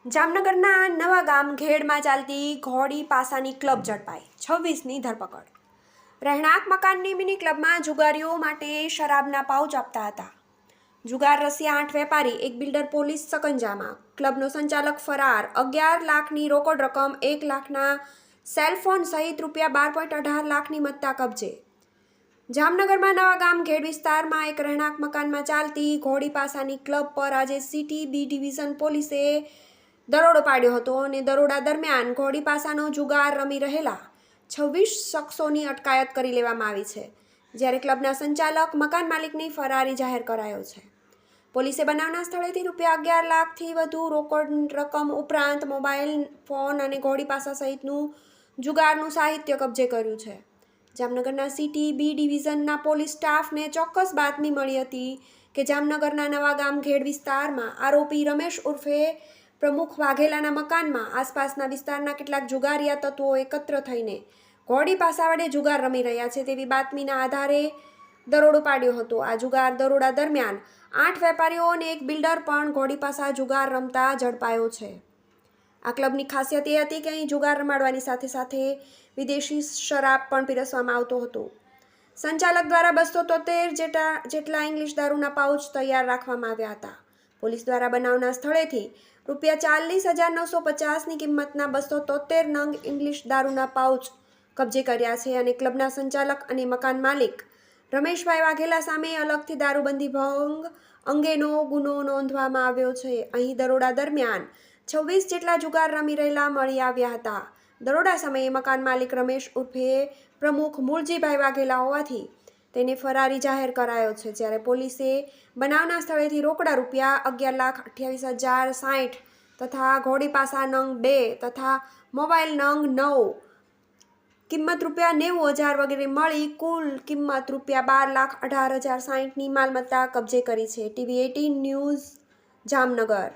જામનગરના નવા ગામ ઘેડમાં ચાલતી ઘોડી પાસાની ક્લબ ઝડપાઈ 26ની ધરપકડ. રહેણાંક મકાનની મિની ક્લબમાં જુગારીઓ માટે શરાબના પાઉચ આપતા હતા. જુગાર રસિયા 8 વેપારી, એક બિલ્ડર પોલીસ સકંજામાં. ક્લબનો સંચાલક ફરાર. 11 લાખની રોકડ રકમ, 1 લાખના સેલફોન સહિત ₹12.18 લાખની મત્તા કબજે. જામનગરમાં નવા ગામ ઘેડ વિસ્તારમાં એક રહેણાંક મકાનમાં ચાલતી ઘોડી પાસાની ક્લબ પર આજે સિટી બી ડિવિઝન પોલીસે દરોડો પાડ્યો હતો અને દરોડા દરમિયાન ઘોડી પાસાનો જુગાર રમી રહેલા 26 શખ્સોની અટકાયત કરી લેવામાં આવી છે, જ્યારે ક્લબના સંચાલક મકાન માલિકની ફરારી જાહેર કરાયો છે. પોલીસે બનાવના સ્થળેથી ₹11 લાખથી વધુ રોકડ રકમ ઉપરાંત મોબાઈલ ફોન અને ઘોડી પાસા સહિતનું જુગારનું સાહિત્ય કબજે કર્યું છે. જામનગરના સિટી બી ડિવિઝનના પોલીસ સ્ટાફને ચોક્કસ બાતમી મળી હતી કે જામનગરના નવા ગામ ઘેડ વિસ્તારમાં આરોપી રમેશ ઉર્ફે પ્રમુખ વાઘેલાના મકાનમાં આસપાસના વિસ્તારના કેટલાક જુગારિયા તત્વો એકત્ર થઈને ઘોડી પાસા વડે જુગાર રમી રહ્યા છે તેવી બાતમીના આધારે દરોડો પાડ્યો હતો. આ જુગાર દરોડા દરમિયાન 8 વેપારીઓ અને એક બિલ્ડર પણ ઘોડી પાસા જુગાર રમતા ઝડપાયો છે. આ ક્લબની ખાસિયત એ હતી કે અહીં જુગાર રમાડવાની સાથે સાથે વિદેશી શરાબ પણ પીરસવામાં આવતો હતો. સંચાલક દ્વારા 273 જેટલા ઇંગ્લિશ દારૂના પાઉચ તૈયાર રાખવામાં આવ્યા હતા. પોલીસ દ્વારા બનાવના સ્થળેથી ₹40,950ની કિંમતના 273 નંગ ઇંગ્લિશ દારૂના પાઉચ કબજે કર્યા છે અને ક્લબના સંચાલક અને મકાન માલિક રમેશભાઈ વાઘેલા સામે અલગથી દારૂબંધી ભંગ અંગેનો ગુનો નોંધવામાં આવ્યો છે. અહીં દરોડા દરમિયાન 26 જેટલા જુગાર રમી રહેલા મળી આવ્યા હતા. દરોડા સમયે મકાન માલિક રમેશ ઉર્ફે પ્રમુખ મૂળજીભાઈ વાઘેલા હોવાથી તેને ફરારી જાહેર કરાયો છે, જ્યારે પોલીસે બનાવના સ્થળેથી રોકડા ₹11,28,060 તથા ઘોડી પાસા નંગ 2 તથા મોબાઈલ નંગ 9 કિંમત ₹90,000 વગેરે મળી કુલ કિંમત ₹12,18,060ની માલમત્તા કબજે કરી છે. TV18 news, Jamnagar.